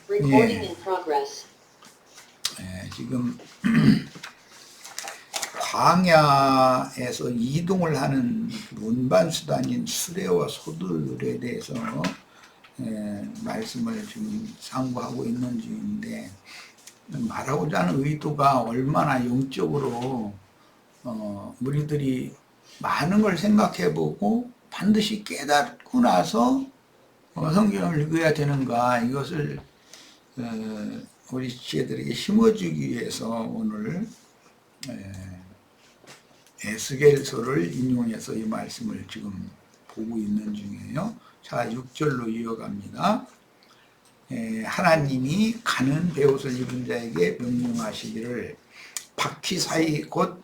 Recording 예, in progress. 지금 광야에서 이동을 하는 운반수단인 수레와 소들에 대해서 말씀을 지금 상고하고 있는 중인데, 말하고자 하는 의도가 얼마나 영적으로 우리들이 많은 걸 생각해보고 반드시 깨닫고 나서 성경을 읽어야 되는가, 이것을 우리 지체들에게 심어주기 위해서 오늘 에스겔서를 인용해서 이 말씀을 지금 보고 있는 중이에요. 자, 6절로 이어갑니다. 하나님이 가는 베옷을 입은 자에게 명령하시기를 바퀴 사이 곧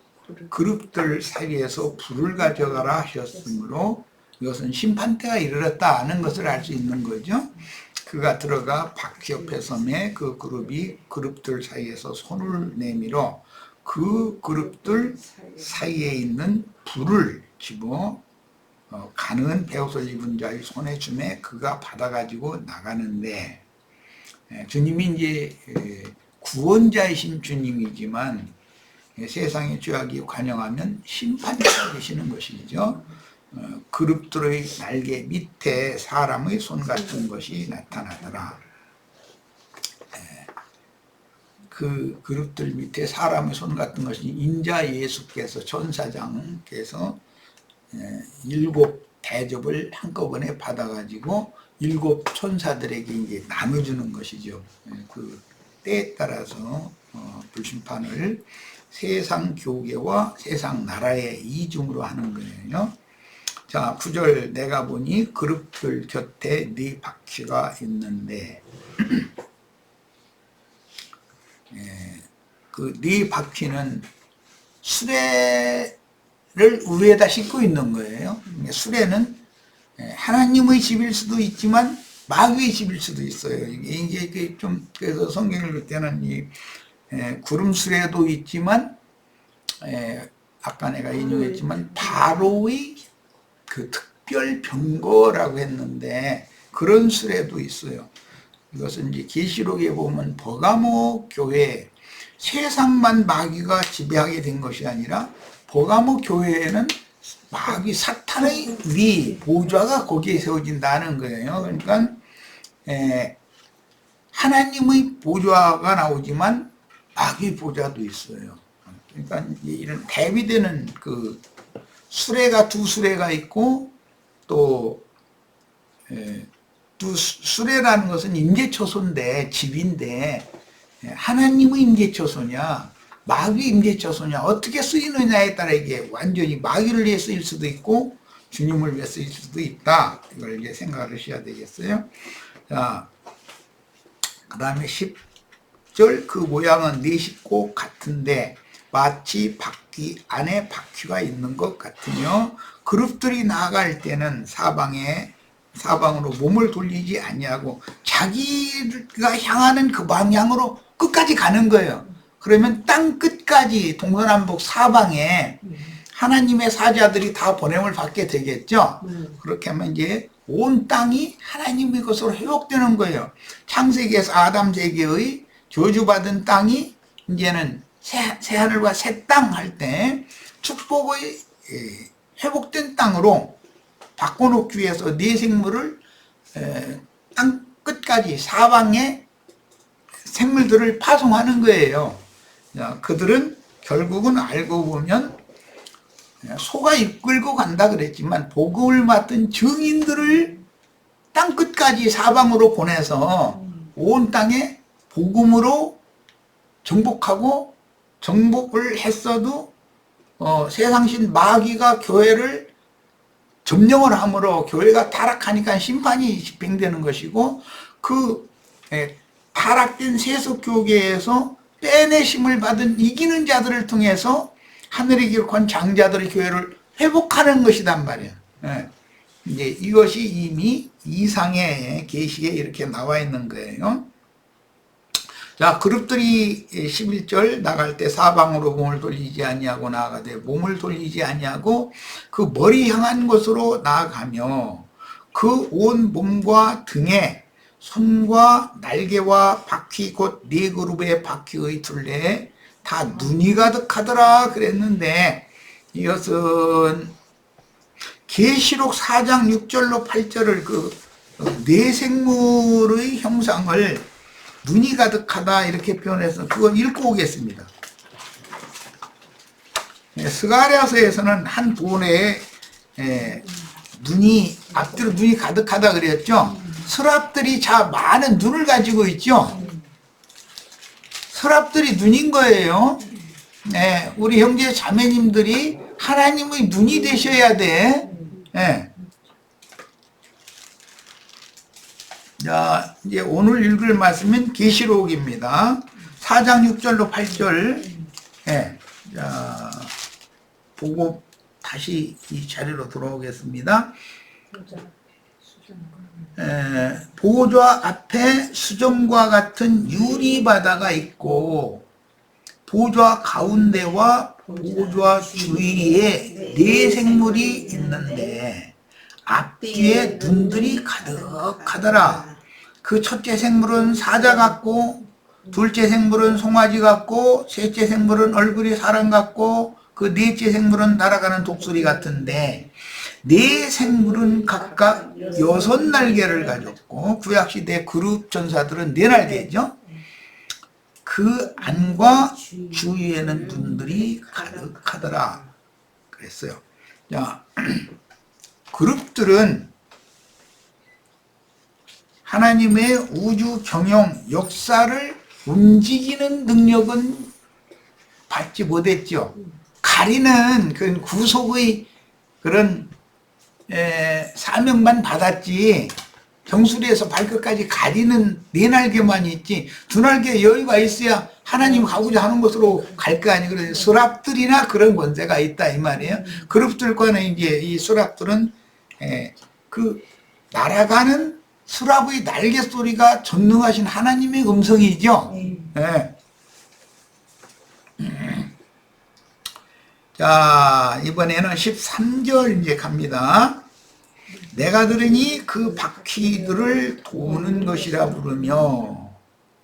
그룹들 사이에서 불을 가져가라 하셨으므로 이것은 심판때가 이르렀다 하는 것을 알 수 있는 거죠. 그가 들어가 바퀴 옆에 섬에 그 그룹들 사이에서 손을 내밀어 그 그룹들 사이에 있는 불을 집어 가는 베옷을 입은 자의 손에 주매 그가 받아가지고 나가는데, 주님이 이제 구원자이신 주님이지만 세상의 죄악이 관영하면 심판자가 되시는 것이죠. 그룹들의 날개 밑에 사람의 손 같은 것이 나타나더라. 그 그룹들 밑에 사람의 손 같은 것이 인자 예수께서 천사장께서 7 대접을 한꺼번에 받아가지고 7 천사들에게 이제 나눠주는 것이죠. 그 때에 따라서 불심판을 세상 교계와 세상 나라의 이중으로 하는 거예요. 자, 9절 내가 보니 그룹들 곁에 네 바퀴가 있는데, 그 네 바퀴는 수레를 위에다 싣고 있는 거예요. 수레는 하나님의 집일 수도 있지만 마귀의 집일 수도 있어요. 이게 좀, 그래서 성경을 읽을 때는 이 구름 수레도 있지만, 아까 내가 인용했지만 바로의 그 특별 병거라고 했는데 그런 수레도 있어요. 이것은 이제 계시록에 보면 버가모 교회, 세상만 마귀가 지배하게 된 것이 아니라 버가모 교회에는 마귀 사탄의 위 보좌가 거기에 세워진다는 거예요. 그러니까 하나님의 보좌가 나오지만 마귀 보좌도 있어요. 그러니까 이런 대비되는 그 수레가 2 수레가 있고, 또 수레라는 것은 임재초소인데, 집인데 하나님의 임재초소냐 마귀 임재초소냐 어떻게 쓰이느냐에 따라 이게 완전히 마귀를 위해 쓰일 수도 있고 주님을 위해 쓰일 수도 있다. 이걸 이제 생각을 하셔야 되겠어요. 자, 그 다음에 10절 그 모양은 네 식구 같은데 마치 바퀴 안에 바퀴가 있는 것 같으며 그룹들이 나아갈 때는 사방으로 몸을 돌리지 아니하고 자기가 향하는 그 방향으로 끝까지 가는 거예요. 그러면 땅 끝까지 동서남북 사방에 하나님의 사자들이 다 보냄을 받게 되겠죠. 그렇게 하면 이제 온 땅이 하나님의 것으로 회복되는 거예요. 창세기에서 아담 세계의 저주받은 땅이 이제는 새 하늘과 새 땅 할 때 축복의 회복된 땅으로 바꿔놓기 위해서 네 생물을 땅 끝까지 사방에 생물들을 파송하는 거예요. 그들은 결국은 알고 보면 소가 이끌고 간다 그랬지만 복음을 맡은 증인들을 땅 끝까지 사방으로 보내서 온 땅에 복음으로 정복하고, 정복을 했어도 세상신 마귀가 교회를 점령을 함으로 교회가 타락하니까 심판이 집행되는 것이고, 그 타락된 세속교계에서 빼내심을 받은 이기는 자들을 통해서 하늘의 기록한 장자들의 교회를 회복하는 것이단 말이에요. 이제 이것이 이미 이상의 계시에 이렇게 나와 있는 거예요. 자, 그룹들이 11절 나갈 때 사방으로 몸을 돌리지 아니하고 나아가되 몸을 돌리지 아니하고 그 머리 향한 곳으로 나아가며 그 온 몸과 등에 손과 날개와 바퀴 곧 네 그룹의 바퀴의 둘레에 다 눈이 가득하더라 그랬는데, 이것은 계시록 4장 6절로 8절을 네 생물의 형상을 눈이 가득하다 이렇게 표현해서 그걸 읽고 오겠습니다. 스가랴서에서는 한 돈에 눈이, 앞뒤로 눈이 가득하다 그랬죠. 서랍들이 자 많은 눈을 가지고 있죠. 서랍들이 눈인 거예요. 네, 우리 형제 자매님들이 하나님의 눈이 되셔야 돼. 네. 자, 이제 오늘 읽을 말씀은 계시록입니다. 4장 6절로 8절. 네. 자, 보고 다시 이 자리로 돌아오겠습니다. 보좌 앞에 수정과 같은 유리바다가 있고 보좌 가운데와 보좌 주위에 네 생물이 있는데 앞뒤에 눈들이 가득하더라. 그 첫째 생물은 사자 같고 둘째 생물은 송아지 같고 셋째 생물은 얼굴이 사람 같고 그 넷째 생물은 날아가는 독수리 같은데 네 생물은 각각 6날개를 가졌고 구약시대 그룹 전사들은 4날개죠. 그 안과 주위에는 눈들이 가득하더라 그랬어요. 자, 그룹들은 하나님의 우주 경영 역사를 움직이는 능력은 받지 못했죠. 가리는 그 구속의 그런 사명만 받았지 정수리에서 발끝까지 가리는 4날개만 있지 2날개 여유가 있어야 하나님 가고자 하는 곳으로 갈 거 아니에요. 그래서 수랍들이나 그런 권세가 있다 이 말이에요. 그룹들과는 이제 이 수랍들은 그 날아가는 수랍의 날개 소리가 전능하신 하나님의 음성이죠. 네. 자, 이번에는 13절 이제 갑니다. 내가 들으니 그 바퀴들을 도는 것이라 부르며,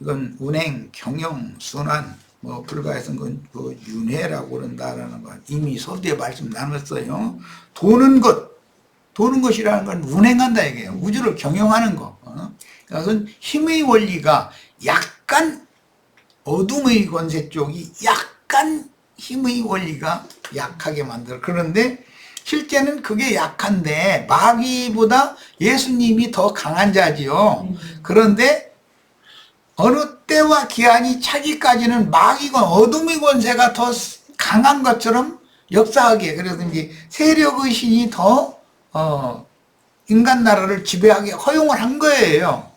이건 운행, 경영, 순환, 뭐 불가에서 그 윤회라고 그런다라는 건 이미 서두에 말씀 나눴어요. 도는 것이라는 건 운행한다 이게요. 우주를 경영하는 거. 그것은 힘의 원리가 약간 어둠의 권세 쪽이 약간 힘의 원리가 약하게 만들어. 그런데 실제는 그게 약한데 마귀보다 예수님이 더 강한 자지요. 그런데 어느 때와 기한이 차기까지는 마귀건 어둠의 권세가 더 강한 것처럼 역사하게. 그래서 이제 세력의 신이 더 인간 나라를 지배하게 허용을 한 거예요.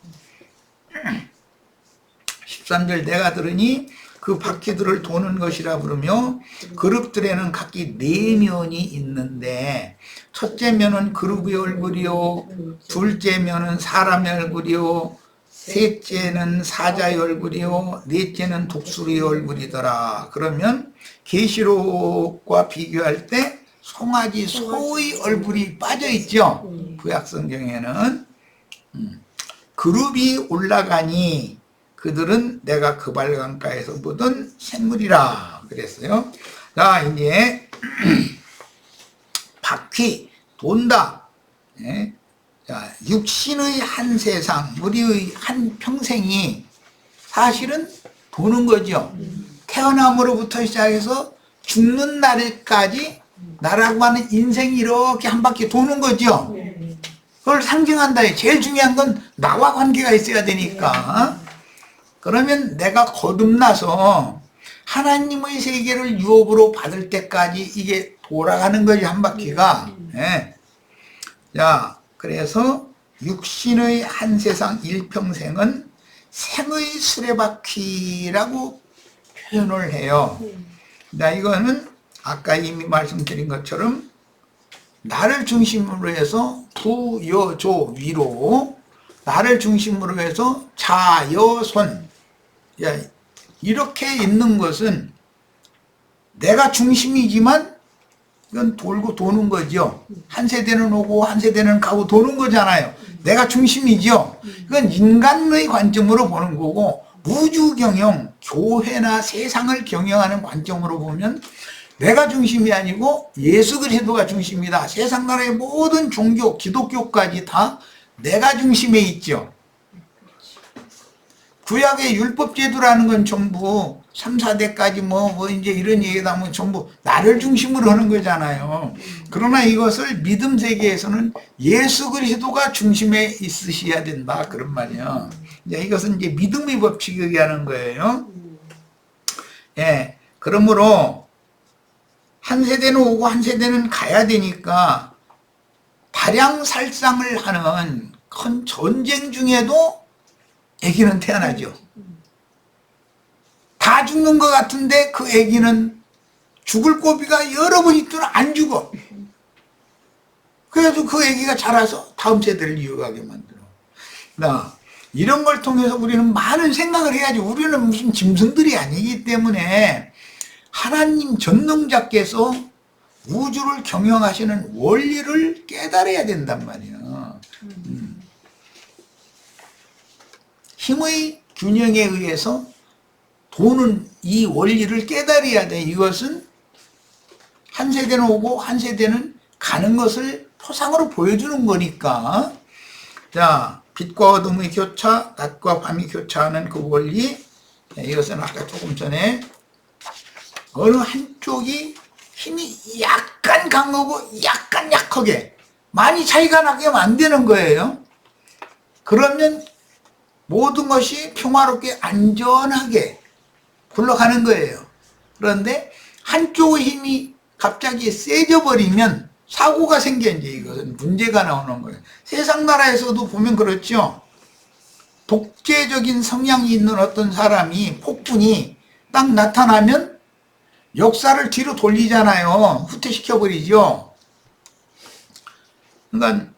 13절 내가 들으니 그 바퀴들을 도는 것이라 부르며 그룹들에는 각기 4면이 있는데 첫째 면은 그룹의 얼굴이요 둘째 면은 사람의 얼굴이요 셋째는 사자의 얼굴이요 넷째는 독수리의 얼굴이더라. 그러면 계시록과 비교할 때 송아지 소의 얼굴이 빠져있죠. 구약성경에는 그룹이 올라가니 그들은 내가 그발강가에서 보던 생물이라 그랬어요. 자, 이제 바퀴 돈다. 네. 자, 육신의 한 세상, 우리의 한 평생이 사실은 도는 거죠. 태어남으로부터 시작해서 죽는 날까지 나라고 하는 인생이 이렇게 한 바퀴 도는 거죠. 그걸 상징한다. 제일 중요한 건 나와 관계가 있어야 되니까. 그러면 내가 거듭나서 하나님의 세계를 유업으로 받을 때까지 이게 돌아가는 거지, 한 바퀴가. 네. 자, 그래서 육신의 한 세상 일평생은 생의 수레바퀴라고 표현을 해요. 자, 이거는 아까 이미 말씀드린 것처럼 나를 중심으로 해서 부, 여, 조, 위로, 나를 중심으로 해서 자, 여, 손. 야, 이렇게 있는 것은 내가 중심이지만 이건 돌고 도는 거죠. 한 세대는 오고 한 세대는 가고 도는 거잖아요. 내가 중심이죠. 이건 인간의 관점으로 보는 거고, 우주 경영, 교회나 세상을 경영하는 관점으로 보면 내가 중심이 아니고 예수 그리스도가 중심이다. 세상 나라의 모든 종교, 기독교까지 다 내가 중심에 있죠. 구약의 율법 제도라는 건 전부 3, 4대까지 뭐 이제 이런 얘기다 보면 전부 나를 중심으로 하는 거잖아요. 그러나 이것을 믿음 세계에서는 예수 그리스도가 중심에 있으셔야 된다. 그런 말이에요. 이것은 이제 믿음의 법칙을 얘기하는 거예요. 예. 그러므로 한 세대는 오고 한 세대는 가야 되니까 다량살상을 하는 큰 전쟁 중에도 아기는 태어나죠. 다 죽는 것 같은데 그 아기는 죽을 고비가 여러 번 있더라 안 죽어. 그래도 그 아기가 자라서 다음 세대를 이어가게 만들어. 나 이런 걸 통해서 우리는 많은 생각을 해야지. 우리는 무슨 짐승들이 아니기 때문에 하나님 전능자께서 우주를 경영하시는 원리를 깨달아야 된단 말이야. 힘의 균형에 의해서 도는 이 원리를 깨달아야 돼. 이것은 한 세대는 오고 한 세대는 가는 것을 표상으로 보여주는 거니까. 자, 빛과 어둠의 교차, 낮과 밤이 교차하는 그 원리. 이것은 아까 조금 전에 어느 한쪽이 힘이 약간 강하고 약간 약하게 많이 차이가 나게 만드는 거예요. 그러면 모든 것이 평화롭게 안전하게 굴러가는 거예요. 그런데 한쪽의 힘이 갑자기 세져 버리면 사고가 생겨. 이제 이것은 문제가 나오는 거예요. 세상 나라에서도 보면 그렇죠. 독재적인 성향이 있는 어떤 사람이 폭군이 딱 나타나면 역사를 뒤로 돌리잖아요. 후퇴시켜버리죠. 그러니까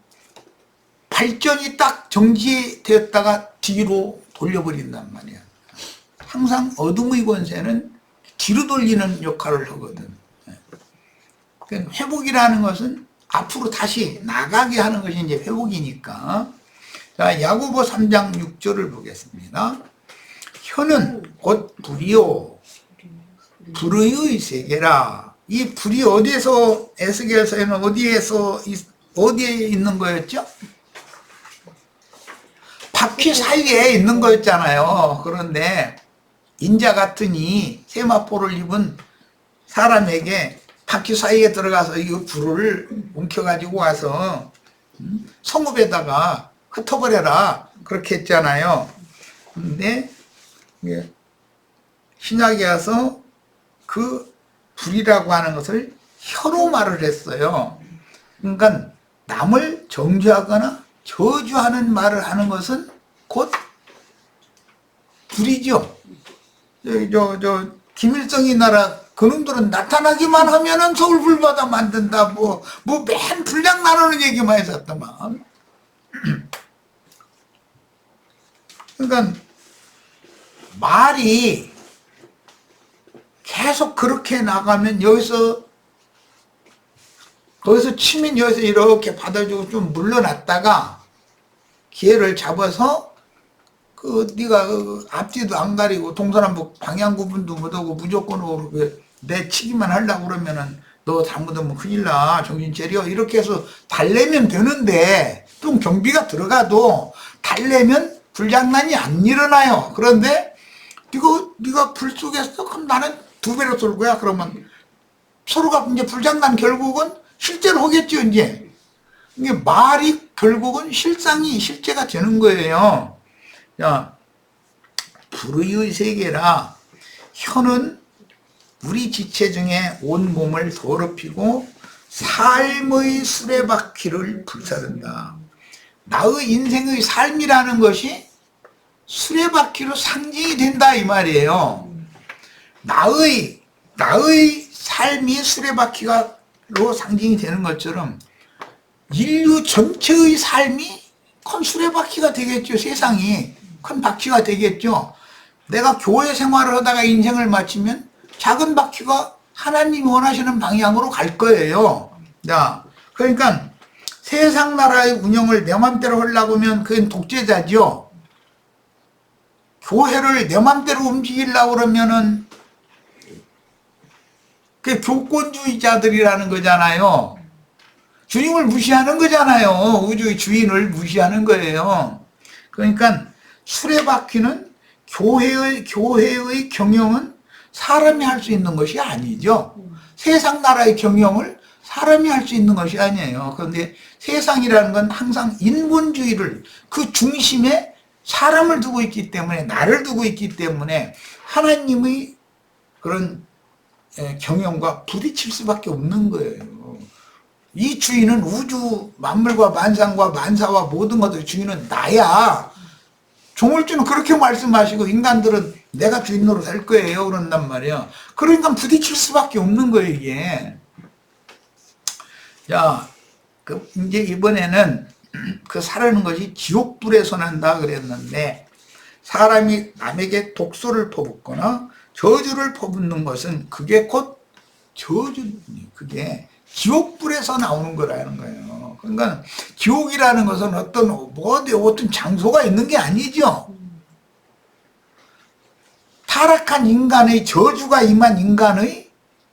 발전이 딱 정지되었다가 뒤로 돌려버린단 말이야. 항상 어둠의 권세는 뒤로 돌리는 역할을 하거든. 그러니까 회복이라는 것은 앞으로 다시 나가게 하는 것이 이제 회복이니까. 자, 야고보 3장 6절을 보겠습니다. 혀는 곧 불이요 불의 세계라. 이 불이 어디에서, 에스겔서에는 어디에 있는 거였죠? 바퀴 사이에 있는 거였잖아요. 그런데 인자 같으니 세마포를 입은 사람에게 바퀴 사이에 들어가서 이 불을 움켜가지고 와서 성읍에다가 흩어버려라 그렇게 했잖아요. 근데 신약에 와서 그 불이라고 하는 것을 혀로 말을 했어요. 그러니까 남을 정죄하거나 저주하는 말을 하는 것은 곧 불이죠. 김일성이 나라 그놈들은 나타나기만 하면은 서울 불바다 만든다. 맨 불량 나누는 얘기만 했었더만. 그러니까 말이 계속 그렇게 나가면 거기서 치면 여기서 이렇게 받아주고 좀 물러났다가 기회를 잡아서 네가 앞뒤도 안 가리고 동서남북 방향 구분도 못하고 무조건으로 내 치기만 하려고 그러면은 너 잘못하면 큰일 나 정신 차려 이렇게 해서 달래면 되는데 좀 경비가 들어가도 달래면 불장난이 안 일어나요. 그런데 네가 불 속에서 그럼 나는 2배로 쏠 거야. 그러면 서로가 이제 불장난 결국은 실제로 하겠죠. 이제 이게 말이 결국은 실제가 되는 거예요. 자, 불의 세계라. 혀는 우리 지체 중에 온 몸을 더럽히고 삶의 수레바퀴를 불사른다. 나의 인생의 삶이라는 것이 수레바퀴로 상징이 된다 이 말이에요. 나의 삶이 수레바퀴로 상징이 되는 것처럼 인류 전체의 삶이 큰 수레바퀴가 되겠죠. 세상이 큰 바퀴가 되겠죠. 내가 교회 생활을 하다가 인생을 마치면 작은 바퀴가 하나님이 원하시는 방향으로 갈 거예요. 자, 그러니까 세상 나라의 운영을 내 맘대로 하려고 하면 그건 독재자죠. 교회를 내 맘대로 움직이려고 그러면은 그게 교권주의자들이라는 거잖아요. 주님을 무시하는 거잖아요. 우주의 주인을 무시하는 거예요. 그러니까 수레바퀴는 교회의 경영은 사람이 할 수 있는 것이 아니죠. 세상 나라의 경영을 사람이 할 수 있는 것이 아니에요. 그런데 세상이라는 건 항상 인본주의를 그 중심에 사람을 두고 있기 때문에, 나를 두고 있기 때문에 하나님의 그런 경영과 부딪힐 수밖에 없는 거예요. 이 주인은 우주 만물과 만상과 만사와 모든 것의 주인은 나야. 조물주는 그렇게 말씀하시고 인간들은 내가 주인 노릇 할 거예요 그런단 말이에요. 그러니까 부딪힐 수밖에 없는 거예요 이게. 자, 이제 이번에는 그 사라는 것이 지옥불에서 난다 그랬는데, 사람이 남에게 독소를 퍼붓거나 저주를 퍼붓는 것은 그게 곧 그게 지옥불에서 나오는 거라는 거예요. 그러니까 지옥이라는 것은 어떤 장소가 있는 게 아니죠. 타락한 인간의 저주가 임한 인간의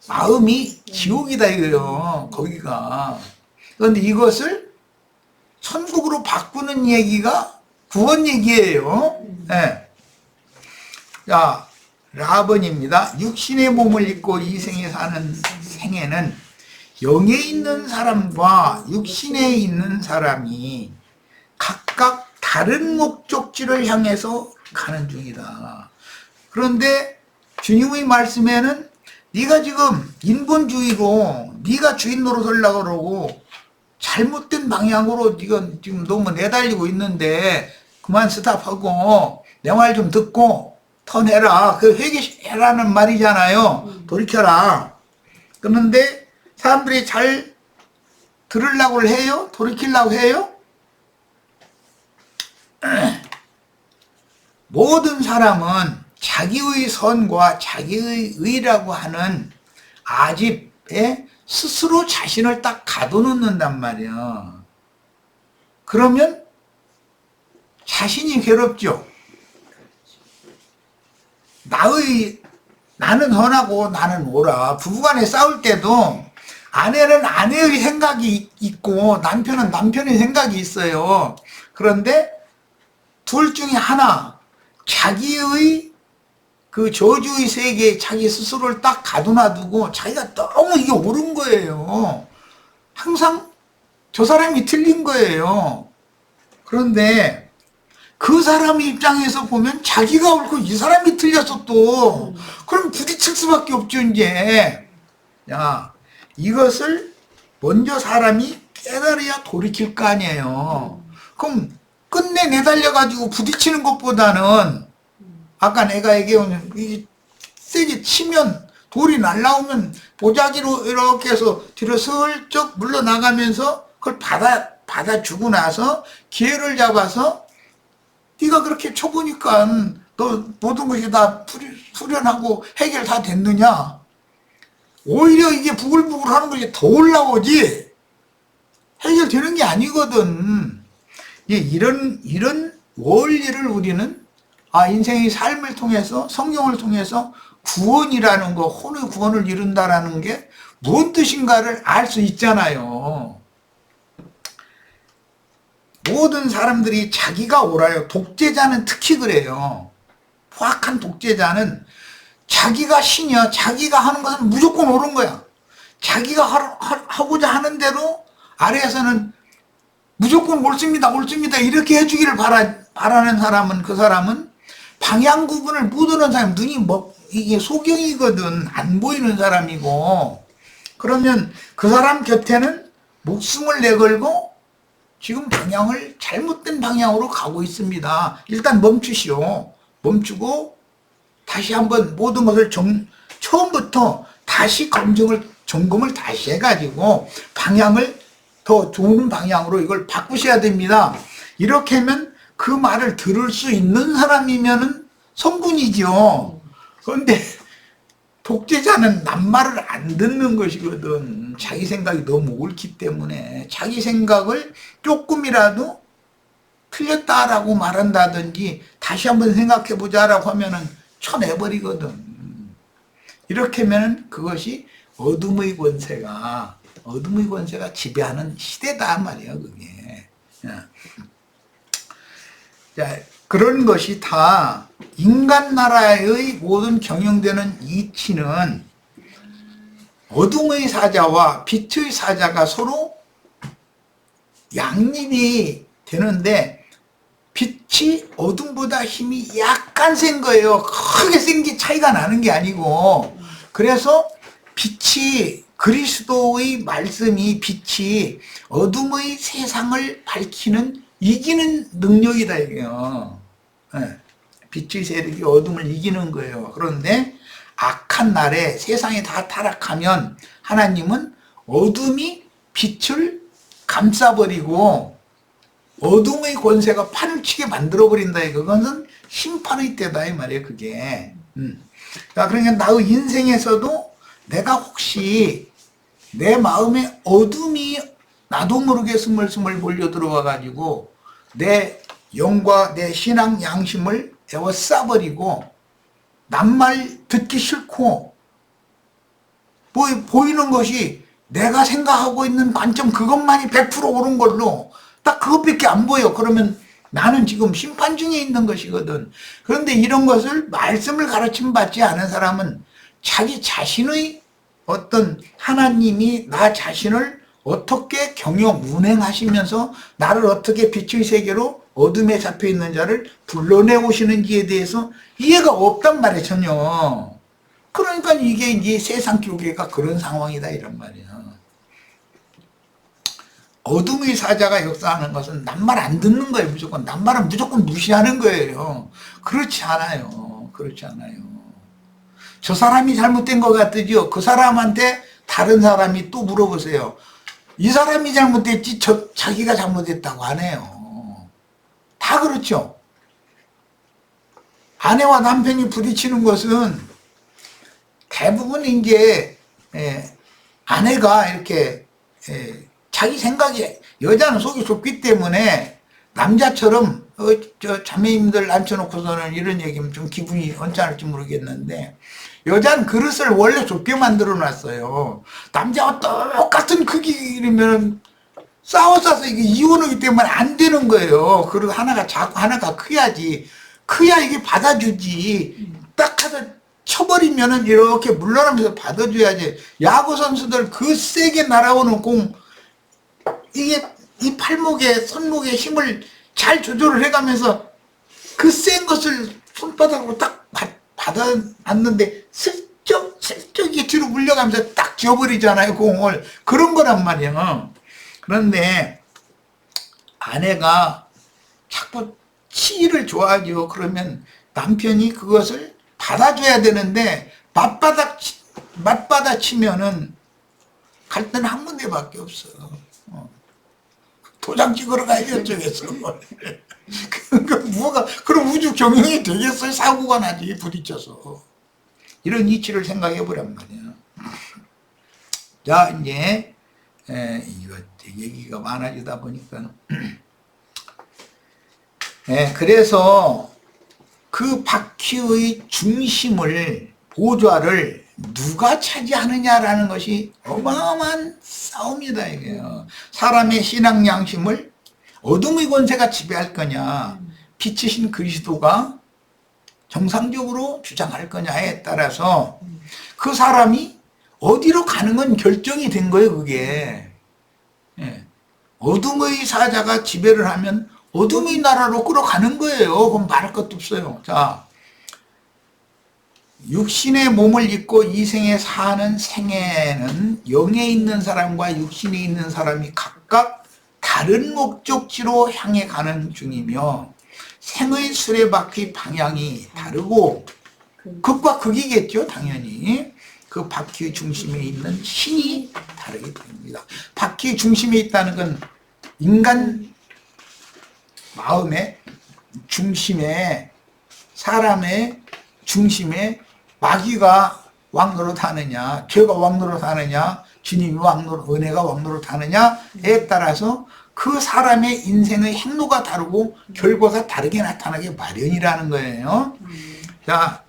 마음이 지옥이다 이거예요. 거기가. 그런데 이것을 천국으로 바꾸는 얘기가 구원 얘기예요. 네. 자, 라번입니다. 육신의 몸을 입고 이 생에 사는 생에는 영에 있는 사람과 육신에 있는 사람이 각각 다른 목적지를 향해서 가는 중이다. 그런데 주님의 말씀에는 네가 지금 인본주의로 네가 주인 노릇을 하려고 그러고 잘못된 방향으로 네가 지금 너무 내달리고 있는데 그만 스탑하고 내 말 좀 듣고 턴해라. 그 회개해라는 말이잖아요. 돌이켜라. 그런데 사람들이 잘 들으려고 해요? 돌이키려고 해요? 모든 사람은 자기의 선과 자기의 의라고 하는 아집에 스스로 자신을 딱 가둬놓는단 말이야. 그러면 자신이 괴롭죠. 나는 선하고 나는 옳아. 부부간에 싸울 때도 아내는 아내의 생각이 있고 남편은 남편의 생각이 있어요. 그런데 둘 중에 하나, 자기의 그 저주의 세계에 자기 스스로를 딱 가둬놔두고 자기가 너무 이게 옳은 거예요. 항상 저 사람이 틀린 거예요. 그런데 그 사람 입장에서 보면 자기가 옳고 이 사람이 틀렸어 또. 그럼 부딪힐 수밖에 없죠 이제. 야, 이것을 먼저 사람이 깨달아야 돌이킬 거 아니에요. 그럼 끝내 내달려가지고 부딪히는 것보다는 아까 내가 얘기한 세게 치면 돌이 날라오면 보자기로 이렇게 해서 뒤로 슬쩍 물러나가면서 그걸 받아주고 나서 기회를 잡아서 네가 그렇게 쳐보니까 너 모든 것이 다 수련하고 해결 다 됐느냐? 오히려 이게 부글부글 하는 것이 더 올라오지 해결되는 게 아니거든. 이런 원리를 우리는 인생의 삶을 통해서 성경을 통해서 구원이라는 거, 혼의 구원을 이룬다라는 게 무슨 뜻인가를 알 수 있잖아요. 모든 사람들이 자기가 옳아요. 독재자는 특히 그래요. 포악한 독재자는 자기가 신이야. 자기가 하는 것은 무조건 옳은 거야. 자기가 하고자 하는 대로 아래에서는 무조건 옳습니다. 이렇게 해주기를 바라는 사람은, 그 사람은 방향 구분을 못하는 사람, 눈이 이게 소경이거든. 안 보이는 사람이고. 그러면 그 사람 곁에는 목숨을 내걸고 지금 방향을 잘못된 방향으로 가고 있습니다. 일단 멈추시오. 멈추고 다시 한번 모든 것을 처음부터 다시 점검을 다시 해가지고 방향을 더 좋은 방향으로 이걸 바꾸셔야 됩니다. 이렇게 하면 그 말을 들을 수 있는 사람이면은 성분이죠. 그런데 독재자는 남말을 안 듣는 것이거든. 자기 생각이 너무 옳기 때문에 자기 생각을 조금이라도 틀렸다라고 말한다든지 다시 한번 생각해보자라고 하면은 쳐내버리거든. 이렇게 하면 그것이 어둠의 권세가 지배하는 시대다 말이야 그게. 자, 그런 것이 다 인간 나라의 모든 경영되는 이치는 어둠의 사자와 빛의 사자가 서로 양립이 되는데 빛이 어둠보다 힘이 약간 센 거예요. 크게 센 게 차이가 나는 게 아니고. 그래서 빛이 그리스도의 말씀이 빛이 어둠의 세상을 밝히는 이기는 능력이다 이게요. 빛의 세력이 어둠을 이기는 거예요. 그런데 악한 날에 세상이 다 타락하면 하나님은 어둠이 빛을 감싸버리고 어둠의 권세가 판을 치게 만들어버린다. 그것은 심판의 때다 이 말이에요 그게. 그러니까 나의 인생에서도 내가 혹시 내 마음에 어둠이 나도 모르게 스물스물 몰려 들어와 가지고 내 영과 내 신앙 양심을 에워싸버리고 남말 듣기 싫고 보이는 것이 내가 생각하고 있는 관점 그것만이 100% 옳은 걸로 딱 그것밖에 안 보여. 그러면 나는 지금 심판 중에 있는 것이거든. 그런데 이런 것을 말씀을 가르침 받지 않은 사람은 자기 자신의 어떤 하나님이 나 자신을 어떻게 경영 운행하시면서 나를 어떻게 빛의 세계로 어둠에 잡혀있는 자를 불러내오시는지에 대해서 이해가 없단 말이에요 전혀. 그러니까 이게 이제 세상 교계가 그런 상황이다 이런 말이야. 어둠의 사자가 역사하는 것은 남말 안 듣는 거예요. 무조건 남말은 무조건 무시하는 거예요. 그렇지 않아요. 그렇지 않아요. 저 사람이 잘못된 것 같으죠. 그 사람한테 다른 사람이 또 물어보세요. 이 사람이 잘못됐지 자기가 잘못했다고 안 해요. 다 그렇죠. 아내와 남편이 부딪히는 것은 대부분 이제 아내가 이렇게 자기 생각이 여자는 속이 좁기 때문에 남자처럼 저 자매님들 앉혀놓고서는 이런 얘기하면 좀 기분이 언짢을지 모르겠는데 여자는 그릇을 원래 좁게 만들어 놨어요. 남자와 똑같은 크기면 싸워서 이게 이혼하기 때문에 안 되는 거예요. 그리고 하나가 작고 하나가 커야지. 커야 이게 받아주지. 딱 하다 쳐버리면은 이렇게 물러나면서 받아줘야지. 야구 선수들 그 세게 날아오는 공 이게 이 팔목에 손목에 힘을 잘 조절을 해가면서 그 센 것을 손바닥으로 딱 받아놨는데 슬쩍 이게 뒤로 물려가면서 딱 지워버리잖아요 공을. 그런 거란 말이에요. 그런데 아내가 자꾸 치기를 좋아하죠. 그러면 남편이 그것을 받아줘야 되는데 맞받아 치면은 갈 때는 한 군데밖에 없어. 도장 찍으러 가야지 저쪽에서. 뭐가 그럼 우주 경영이 되겠어요? 사고가 나지 부딪혀서. 이런 이치를 생각해 보란 말이야. 자 이제 이거 얘기가 많아지다 보니까 그래서 그 바퀴의 중심을 보좌를 누가 차지하느냐라는 것이 어마어마한 싸움이다 이게요. 사람의 신앙 양심을 어둠의 권세가 지배할 거냐 빛이신 그리스도가 정상적으로 주장할 거냐에 따라서 그 사람이 어디로 가는 건 결정이 된 거예요 그게. 어둠의 사자가 지배를 하면 어둠의 나라로 끌어가는 거예요. 그럼 말할 것도 없어요. 자, 육신의 몸을 입고 이 생에 사는 생애는 영에 있는 사람과 육신에 있는 사람이 각각 다른 목적지로 향해 가는 중이며 생의 수레바퀴 방향이 다르고 극과 극이겠죠 당연히. 그 바퀴의 중심에 있는 신이 다르게 보입니다. 바퀴의 중심에 있다는 건 인간 마음의 중심에 사람의 중심에 마귀가 왕노릇 하느냐, 죄가 왕노릇 하느냐, 주님이 왕노릇, 은혜가 왕노릇 하느냐에 따라서 그 사람의 인생의 행로가 다르고 결과가 다르게 나타나게 마련이라는 거예요. 자,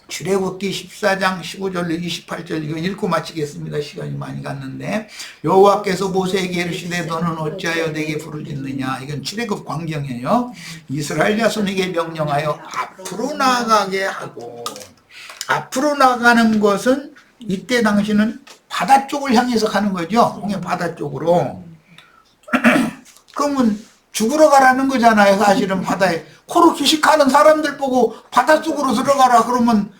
출애굽기 14장 15절 28절 이거 읽고 마치겠습니다. 시간이 많이 갔는데, 여호와께서 모세에게 이르시되 너는 어찌하여 내게 부르짖느냐. 이건 출애굽 광경이에요. 이스라엘 자손에게 명령하여 앞으로 나가게 하고, 앞으로 나가는 것은 이때 당시는 바다 쪽을 향해서 가는 거죠. 홍해 바다 쪽으로. 그러면 죽으러 가라는 거잖아요. 사실은 바다에 코로 휴식하는 사람들 보고 바닷속으로 들어가라 그러면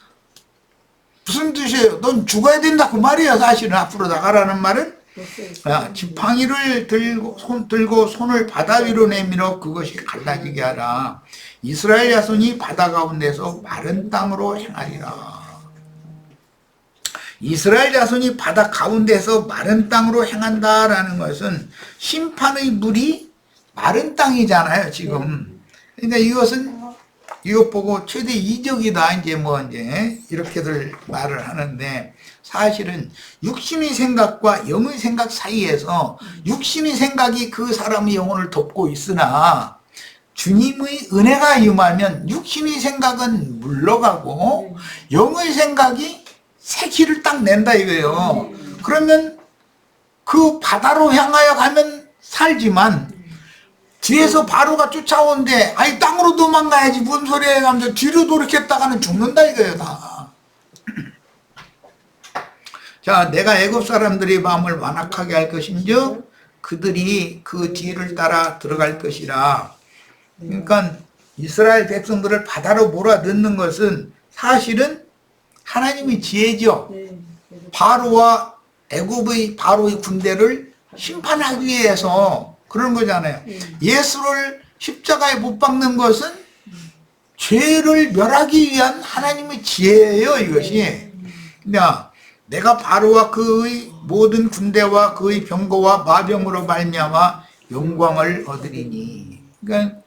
무슨 뜻이에요? 넌 죽어야 된다 그 말이에요. 사실은 앞으로 나가라는 말은 지팡이를 들고 손을 바다 위로 내밀어 그것이 갈라지게 하라. 이스라엘 자손이 바다 가운데서 마른 땅으로 행하리라. 이스라엘 자손이 바다 가운데서 마른 땅으로 행한다라는 것은 심판의 물이 마른 땅이잖아요, 지금. 그러니까 이것 보고 최대 이적이다, 이제 이렇게들 말을 하는데, 사실은 육신의 생각과 영의 생각 사이에서 육신의 생각이 그 사람의 영혼을 덮고 있으나, 주님의 은혜가 임하면 육신의 생각은 물러가고, 영의 생각이 새 길을 딱 낸다 이거예요. 그러면 그 바다로 향하여 가면 살지만, 뒤에서 바로가 쫓아오는데 아니 땅으로 도망가야지 무슨 소리야 하면서 뒤로 돌이켰다가는 죽는다 이거예요 다. 자, 내가 애굽 사람들의 마음을 완악하게 할 것인즉 그들이 그 뒤를 따라 들어갈 것이라. 그러니까 이스라엘 백성들을 바다로 몰아넣는 것은 사실은 하나님의 지혜죠. 바로와 애굽의 바로의 군대를 심판하기 위해서 그런 거잖아요. 예수를 십자가에 못 박는 것은 죄를 멸하기 위한 하나님의 지혜예요, 이것이. 내가 바로와 그의 모든 군대와 그의 병거와 마병으로 말미암아 영광을 얻으리니. 그러니까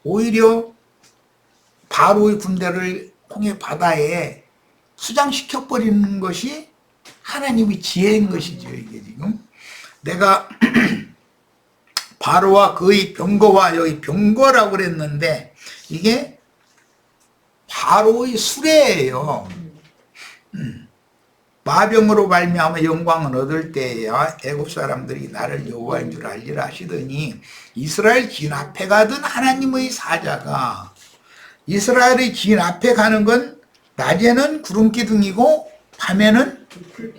오히려 바로의 군대를 홍해 바다에 수장시켜 버리는 것이 하나님의 지혜인 것이죠, 이게 지금. 내가 바로와 그의 병거와, 여기 병거라고 그랬는데 이게 바로의 수레예요. 마병으로 말미암아 영광을 얻을 때야 애굽 사람들이 나를 여호와인 줄 알리라 하시더니, 이스라엘 진 앞에 가던 하나님의 사자가, 이스라엘의 진 앞에 가는 건 낮에는 구름기둥이고 밤에는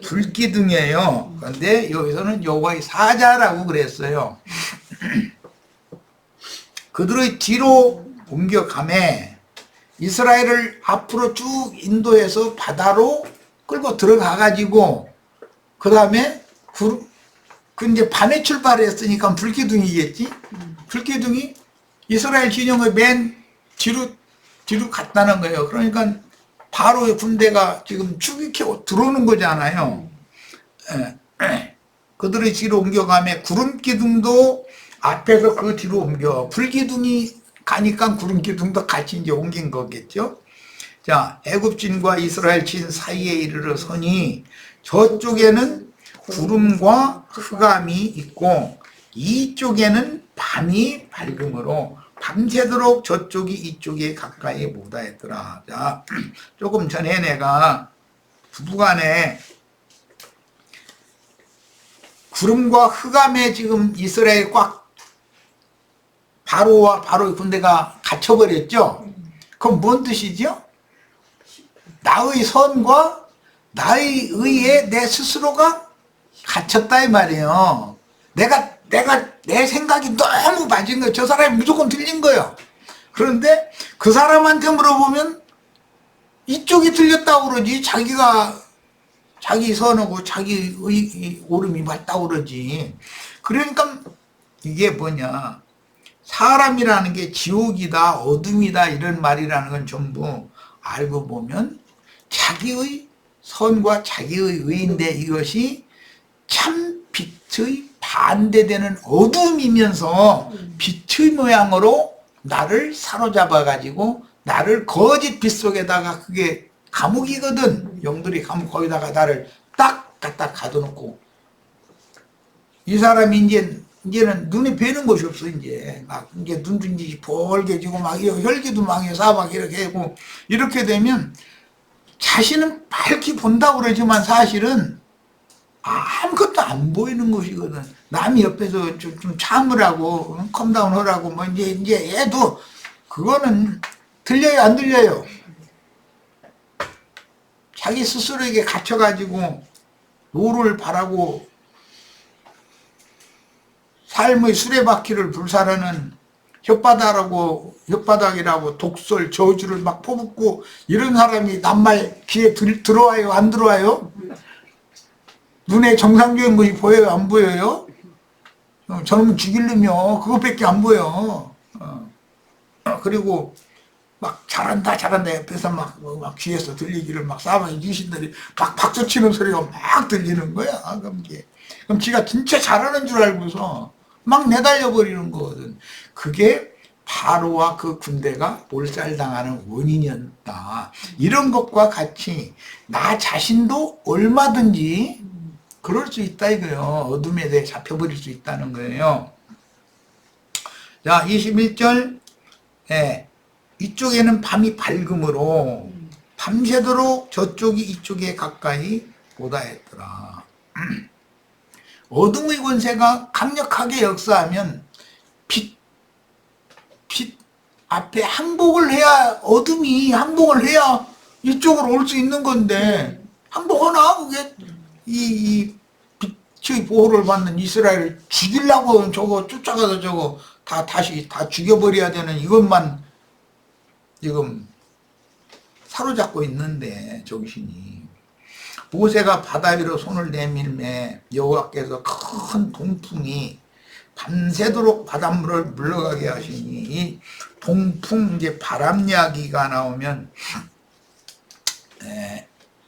불기둥이에요. 그런데 여기서는 여호와의 사자라고 그랬어요. 그들의 뒤로 옮겨가매 이스라엘을 앞으로 쭉 인도해서 바다로 끌고 들어가가지고, 그 다음에 이제 밤에 출발했으니까 불기둥이겠지? 불기둥이 이스라엘 진영의 맨 뒤로 갔다는 거예요. 그러니까 바로의 군대가 지금 추격해 들어오는 거잖아요. 그들의 뒤로 옮겨가며 구름기둥도 앞에서 그 뒤로 옮겨, 불기둥이 가니까 구름기둥도 같이 이제 옮긴 거겠죠. 자, 애굽진과 이스라엘 진 사이에 이르러 서니 저쪽에는 구름과 흑암이 있고 이쪽에는 밤이 밝음으로 밤새도록 저쪽이 이쪽에 가까이 못하였더라. 자, 조금 전에 내가 부부간에 구름과 흑암에 지금 이스라엘 꽉 바로와 바로의 군대가 갇혀버렸죠. 그럼 뭔 뜻이죠? 나의 선과 나의 의에 내 스스로가 갇혔다 이 말이에요. 내 생각이 너무 맞은 거예요. 저 사람이 무조건 틀린 거예요. 그런데 그 사람한테 물어보면 이쪽이 틀렸다고 그러지, 자기 선하고 자기 옳음이 맞다고 그러지. 그러니까 이게 뭐냐, 사람이라는 게 지옥이다 어둠이다 이런 말이라는 건 전부 알고 보면 자기의 선과 자기의 의인데 이것이 참 빛의 반대되는 어둠이면서 빛의 모양으로 나를 사로잡아 가지고 나를 거짓 빛 속에다가 그게 감옥이거든. 영들이 감옥 거기다가 나를 딱 갖다 가둬놓고 이 사람이 이제는 눈에 뵈는 것이 없어. 이제 막 이제 눈이 벌게지고 막 혈기도 막 사막 이렇게 하고 이렇게 되면 자신은 밝게 본다고 그러지만 사실은 아무것도 안 보이는 것이거든. 남이 옆에서 좀 참으라고 컴다운 하라고 뭐 이제 해도 그거는 들려요 안 들려요? 자기 스스로에게 갇혀가지고 노를 바라고 삶의 수레바퀴를 불사르는 혓바닥이라고 독설 저주를 막 퍼붓고 이런 사람이 남말 귀에 들어와요 안 들어와요? 눈에 정상적인 것이 보여요 안 보여요? 저놈 죽이려면 그것밖에 안 보여. 그리고 막 잘한다 옆에서 막 귀에서 들리기를 막 사방에 귀신들이 막 박수치는 소리가 막 들리는 거야. 그럼 지가 진짜 잘하는 줄 알고서 막 내달려 버리는 거거든. 그게 바로와 그 군대가 몰살당하는 원인이었다. 이런 것과 같이 나 자신도 얼마든지 그럴 수 있다 이거예요. 어둠에 대해 잡혀버릴 수 있다는 거예요. 자, 21절. 이쪽에는 밤이 밝음으로 밤새도록 저쪽이 이쪽에 가까이 보다 했더라. 어둠의 권세가 강력하게 역사하면 빛 앞에 항복을 해야 어둠이 항복을 해야 이쪽으로 올 수 있는 건데 항복하나? 그게 이 빛의 보호를 받는 이스라엘을 죽이려고 저거 쫓아가서 저거 다시 죽여버려야 되는 이것만 지금 사로잡고 있는데 정신이. 모세가 바다 위로 손을 내밀매 여호와께서 큰 동풍이 밤새도록 바닷물을 물러가게 하시니 이 동풍 이제 바람 이야기가 나오면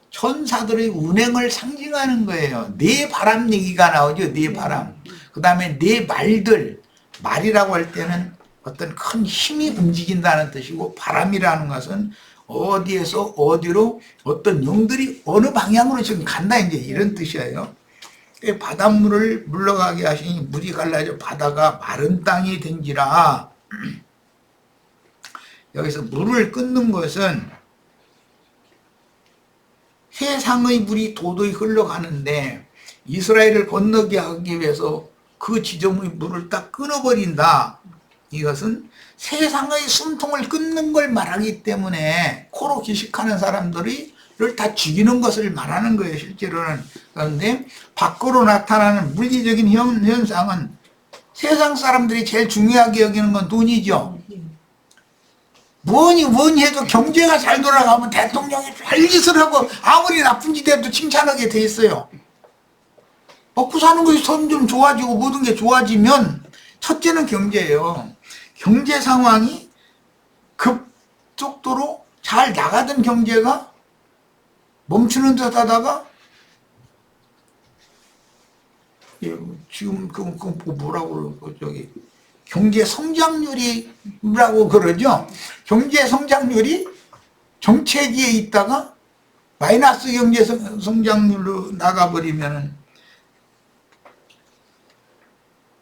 천사들의 운행을 상징하는 거예요. 네 바람 얘기가 나오죠. 네 바람. 그 다음에 네 말들. 말이라고 할 때는 어떤 큰 힘이 움직인다는 뜻이고 바람이라는 것은 어디에서 어디로 어떤 영들이 어느 방향으로 지금 간다 이제 이런 뜻이에요. 바닷물을 물러가게 하시니 물이 갈라져 바다가 마른 땅이 된지라. 여기서 물을 끊는 것은 세상의 물이 도도히 흘러가는데 이스라엘을 건너게 하기 위해서 그 지점의 물을 딱 끊어버린다. 이것은 세상의 숨통을 끊는 걸 말하기 때문에 코로 기식하는 사람들을 다 죽이는 것을 말하는 거예요. 실제로는. 그런데 밖으로 나타나는 물리적인 현상은 세상 사람들이 제일 중요하게 여기는 건 돈이죠. 뭐니 해도 경제가 잘 돌아가면 대통령이 별짓을 하고 아무리 나쁜 짓 해도 칭찬하게 돼 있어요. 먹고 사는 것이 점점 좋아지고 모든 게 좋아지면 첫째는 경제예요. 경제 상황이 급속도로 잘 나가던 경제가 멈추는 듯 하다가 지금 뭐라고 그러고 저기 경제 성장률이라고 그러죠. 경제 성장률이 정체기에 있다가 마이너스 경제 성장률로 나가버리면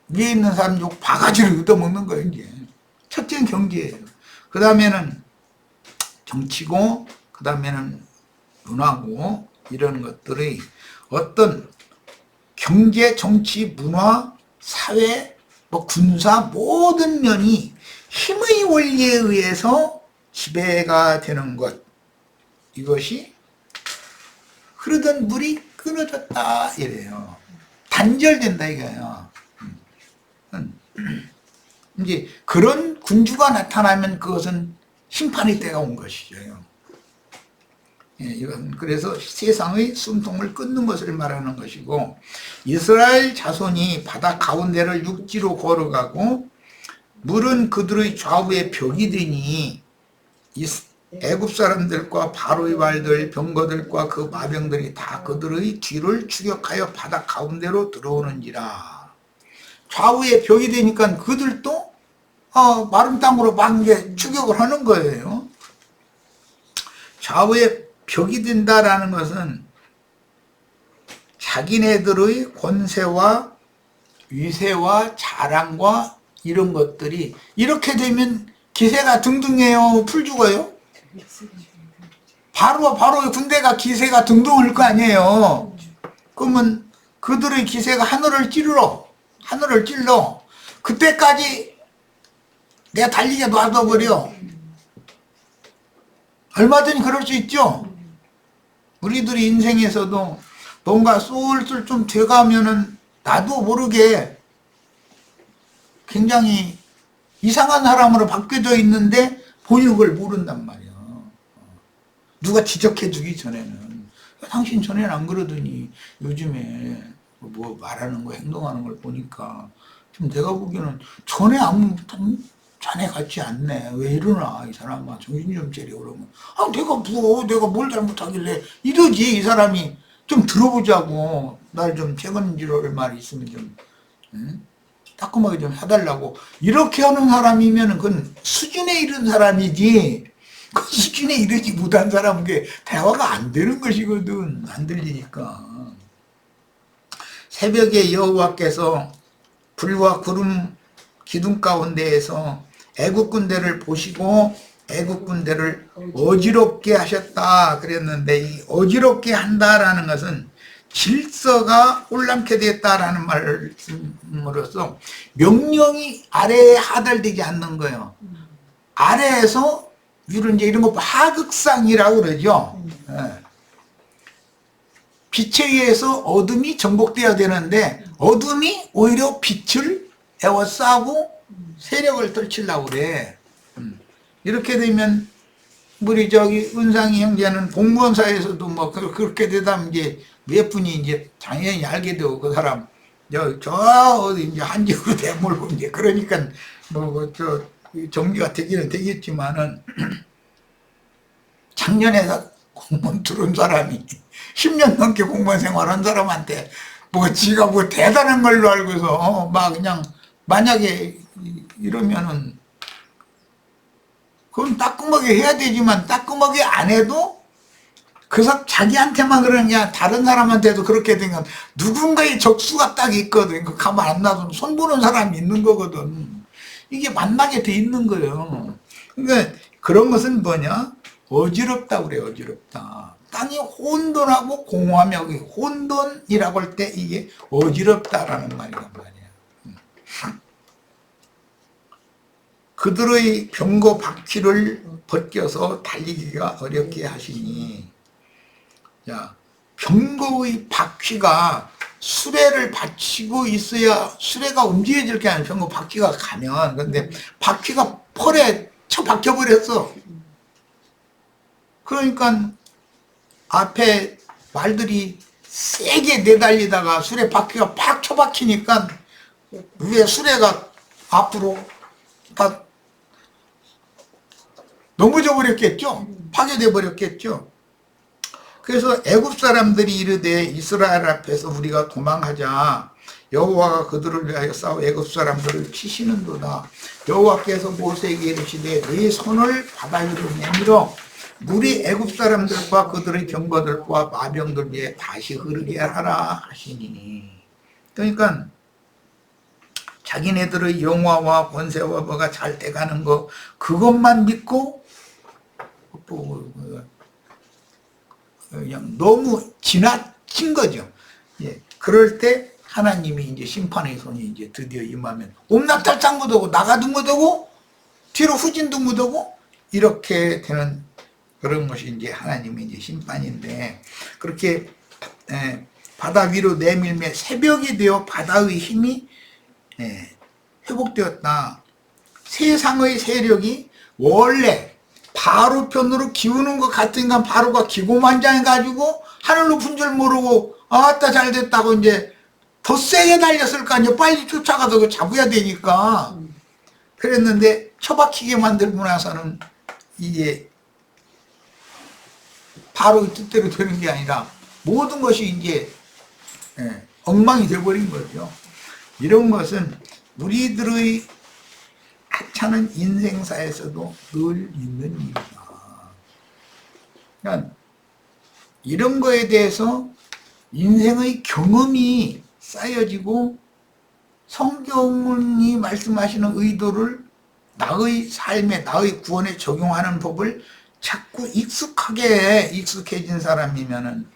위에 있는 사람 쪽 바가지를 얻어먹는 거예요. 이제 첫째는 경제예요. 그 다음에는 정치고 그 다음에는 문화고 이런 것들의 어떤 경제, 정치, 문화, 사회, 군사 모든 면이 힘의 원리에 의해서 지배가 되는 것. 이것이 흐르던 물이 끊어졌다 이래요. 단절된다 이거예요. 이제 그런 군주가 나타나면 그것은 심판의 때가 온 것이죠. 이건 그래서 세상의 숨통을 끊는 것을 말하는 것이고 이스라엘 자손이 바다 가운데를 육지로 걸어가고 물은 그들의 좌우에 벽이 되니 애굽 사람들과 바로의 말들 병거들과 그 마병들이 다 그들의 뒤를 추격하여 바다 가운데로 들어오는지라. 좌우에 벽이 되니까 그들도 마른 땅으로 막 이제 추격을 하는 거예요. 좌우에 벽이 된다라는 것은 자기네들의 권세와 위세와 자랑과 이런 것들이 이렇게 되면 기세가 등등해요. 풀 죽어요. 바로 군대가 기세가 등등할 거 아니에요. 그러면 그들의 기세가 하늘을 찔러. 그때까지 내가 달리게 놔둬버려. 얼마든지 그럴 수 있죠. 우리들이 인생에서도 뭔가 쏠쏠 좀 돼가면은 나도 모르게 굉장히 이상한 사람으로 바뀌어져 있는데 본인 그걸 모른단 말이야. 누가 지적해 주기 전에는. 당신 전에는 안 그러더니 요즘에 뭐 말하는 거 행동하는 걸 보니까 좀 내가 보기에는 전에 자네 같지 않네. 왜 이러나 이 사람아 정신 좀 차려. 그러면 내가 뭘 잘못하길래 이러지. 이 사람이 좀 들어보자고 날 좀 책임질 말이 있으면 좀 따끔하게 좀 해달라고 이렇게 하는 사람이면 그건 수준에 이른 사람이지 그 수준에 이르지 못한 사람은 대화가 안 되는 것이거든. 안 들리니까. 새벽에 여호와께서 불과 구름 기둥 가운데에서 애국 군대를 보시고 애국 군대를 어지럽게 하셨다 그랬는데 이 어지럽게 한다라는 것은 질서가 혼란케 됐다라는 말씀으로써 명령이 아래에 하달되지 않는 거예요. 아래에서 위로 이제 이런 거 하극상이라고 그러죠. 빛에 의해서 어둠이 정복되어야 되는데 어둠이 오히려 빛을 에워싸고 세력을 떨치려고 그래. 이렇게 되면 우리 은상이 형제는 공무원 사회에서도 뭐 그렇게 되다 이제 몇 분이 이제 당연히 알게 되고 그 사람 어디 이제 한직으로 대물고 이제 그러니까 정리가 되기는 되겠지만은 작년에 공무원 들어온 사람이 10년 넘게 공무원 생활한 사람한테 지가 대단한 걸로 알고서 막 그냥 만약에 이러면은 그건 따끔하게 해야 되지만 따끔하게 안 해도 자기한테만 그러는 게 아니라 다른 사람한테도 그렇게 되면 누군가의 적수가 딱 있거든. 그 가만 안 놔두면 손보는 사람이 있는 거거든. 이게 만나게 돼 있는 거예요. 그러니까 그런 것은 뭐냐? 어지럽다 그래. 어지럽다. 땅이 혼돈하고 공허하며 혼돈이라고 할 때 이게 어지럽다라는 말이란 말이야. 그들의 병거 바퀴를 벗겨서 달리기가 어렵게 하시니 병거의 바퀴가 수레를 받치고 있어야 수레가 움직여질 게 아니라 병거 바퀴가 가면 근데 바퀴가 펄에 쳐박혀 버렸어. 그러니까 앞에 말들이 세게 내달리다가 수레 바퀴가 팍 쳐박히니까 위에 수레가 앞으로 다 넘어져 버렸겠죠. 파괴돼 버렸겠죠. 그래서 애굽 사람들이 이르되 이스라엘 앞에서 우리가 도망하자. 여호와가 그들을 위하여 싸워 애굽 사람들을 치시는도다. 여호와께서 모세에게 이르시되 네 손을 바다 위로 내밀어 물이 애굽 사람들과 그들의 병거들과 마병들 위에 다시 흐르게 하라 하시니. 그러니까 자기네들의 영화와 권세와 뭐가 잘 돼가는 거 그것만 믿고 그냥 너무 지나친 거죠. 예. 그럴 때 하나님이 이제 심판의 손이 이제 드디어 임하면 옴납탈창 묻어고 나가도 묻어고 뒤로 후진도 묻어고 이렇게 되는 그런 것이 이제 하나님의 이제 심판인데 그렇게 바다 위로 내밀며 새벽이 되어 바다의 힘이 회복되었다. 세상의 세력이 원래 바로 편으로 기우는 것 같으니까 바로가 기고만장해가지고 하늘 높은 줄 모르고 아따 잘됐다고 이제 더 세게 달렸을 거 아니에요. 빨리 쫓아가서 잡아야 되니까. 그랬는데 처박히게 만들고 나서는 이게 바로 뜻대로 되는 게 아니라 모든 것이 이제 엉망이 되어버린 거죠. 이런 것은 우리들의 하찮은 인생사에서도 늘 있는 일이다. 그러니까 이런 거에 대해서 인생의 경험이 쌓여지고 성경이 말씀하시는 의도를 나의 삶에, 나의 구원에 적용하는 법을 자꾸 익숙해진 사람이면은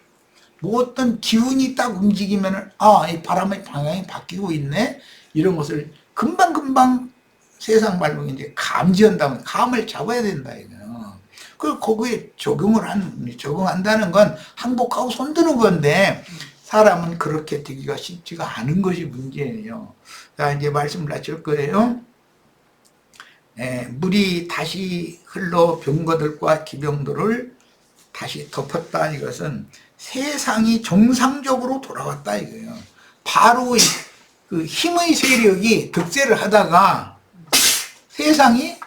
뭐 어떤 기운이 딱 움직이면은 이 바람의 방향이 바뀌고 있네, 이런 것을 금방금방 세상 말로 이제 감지한다면 감을 잡아야 된다 이거요. 그리고 거기에 적응한다는 건 항복하고 손드는 건데 사람은 그렇게 되기가 쉽지가 않은 것이 문제예요. 자, 이제 말씀을 마칠 거예요. 물이 다시 흘러 병거들과 기병들을 다시 덮었다. 이것은 세상이 정상적으로 돌아왔다 이거예요. 바로 그 힘의 세력이 득세를 하다가 세상이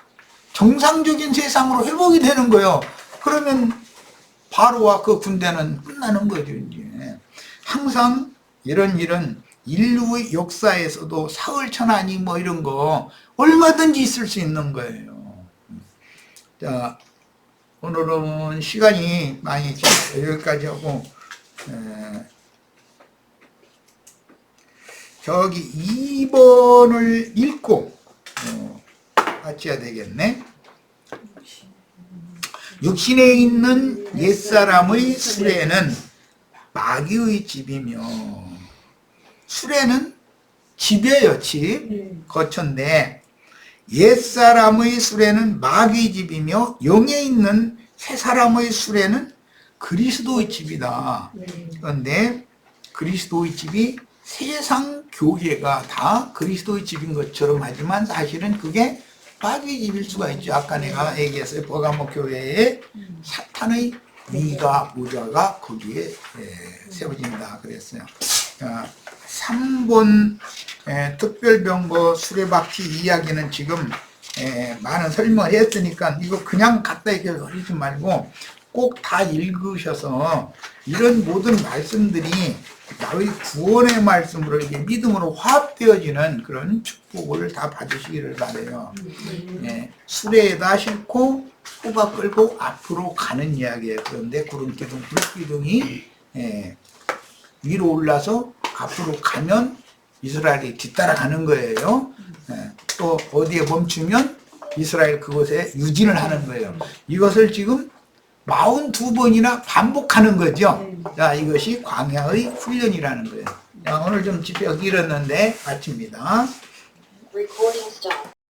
정상적인 세상으로 회복이 되는 거예요. 그러면 바로와 그 군대는 끝나는 거죠. 이제 항상 이런 인류의 역사에서도 사흘천하니 뭐 이런 거 얼마든지 있을 수 있는 거예요. 자, 오늘은 시간이 많이 여기까지 하고 저기 2번을 읽고 마쳐야 되겠네. 육신에 있는 옛사람의 수레는 마귀의 집이며, 수레는 집이에요. 집, 거처인데 옛사람의 수레는 마귀의 집이며 영에 있는 새사람의 수레는 그리스도의 집이다. 그런데 그리스도의 집이 세상 교회가 다 그리스도의 집인 것처럼 하지만 사실은 그게 마귀의 집일 수가 있죠. 아까 내가 얘기했어요. 버가모 교회에 사탄의 위가 모자가 거기에 세워진다 그랬어요. 3번 특별병거 수레바퀴 이야기는 지금 많은 설명을 했으니까 이거 그냥 갖다 얘기하지 말고 꼭 다 읽으셔서 이런 모든 말씀들이 나의 구원의 말씀으로 이게 믿음으로 화합되어지는 그런 축복을 다 받으시기를 바라요. 수레에다 싣고 호가 끌고 앞으로 가는 이야기예요. 그런데 구름기둥, 불기둥이 위로 올라서 앞으로 가면 이스라엘이 뒤따라가는 거예요. 또 어디에 멈추면 이스라엘 그곳에 유진을 하는 거예요. 이것을 지금 42번이나 반복하는 거죠. 자, 이것이 광야의 훈련이라는 거예요. 자, 오늘 좀 집회가 길었는데 마칩니다. Recording stop.